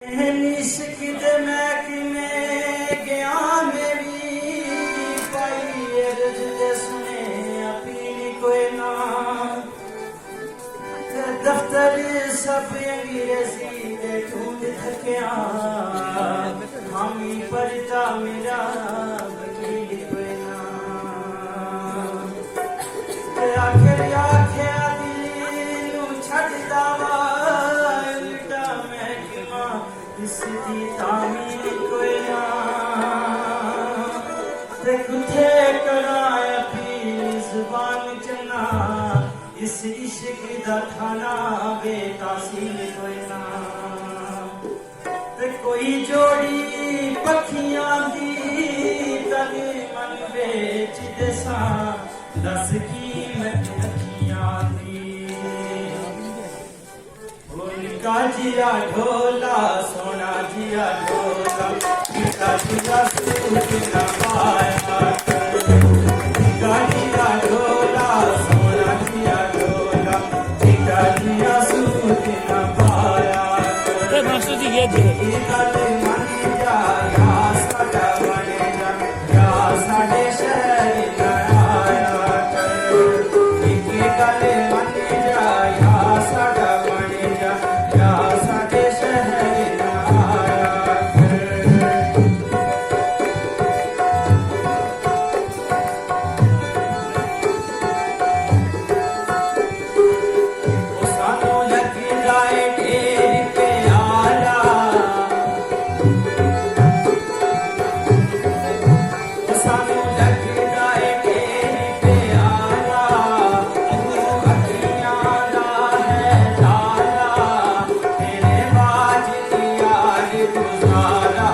इश्क दे महकमे गया मेरी पाई अर्ज दे सुने अपनी कोई ना दफ्तर सब अंग्रेजी दे ढूंढ थकिया हामी पढ़ता मेरा वकील कोई ना आखिर आख्या दिल नू छड्डदा उल्टा महकमा इसकी तामीर कोई ना ते कुथे कराया अपनी जुबान चना इस इश्क दा थाना बेतासील कोई ना ते कोई जोड़ी पखियां दी तन मन बेच देसा दस कीमत अखियां दी निका जिया ढोला सोना जिया ढोला निका जिया सूट न पाया निका जिया ढोला सोना जिया ढोला निका जिया सूट न पाया मास्टर जी ये गल मन जा या साडा बने जा या साडे शहर न आया कर गल मन जा या साडा बने जा या साडे शहर न आया कर ओ सानू लगदा ए ढेर प्यारा ओ सानू लगदा ए ढेर प्यारा ओ अखियां दा है तारा तेरे बाज यार गुजारा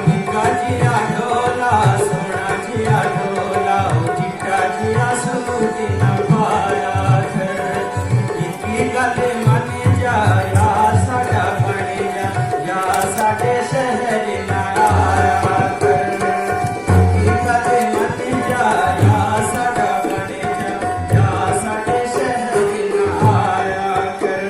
निका जिया ढोला सोना जिया ढोला चिट्टा जिया सूट न पाया कर इतनी गल मन जा या साडा बने जा या साडे शहर न आया कर इतनी गल मन जा या साडा बने जा या साडे शहर न आया कर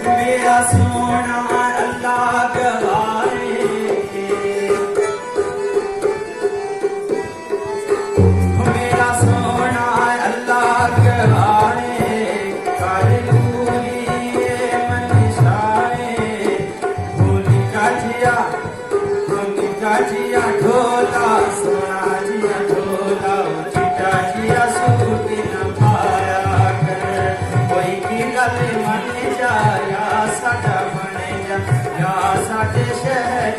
मेरा सोना अल्लाह गवारे मेरा सोना अल्लाह गवारे कर लूरी मन शाए भोली का जिया ढोला सोना जिया ढोला चिट्टा जिया सूट न पाया कर कोई की गल मन जा या साडा बने जा या साडे शहर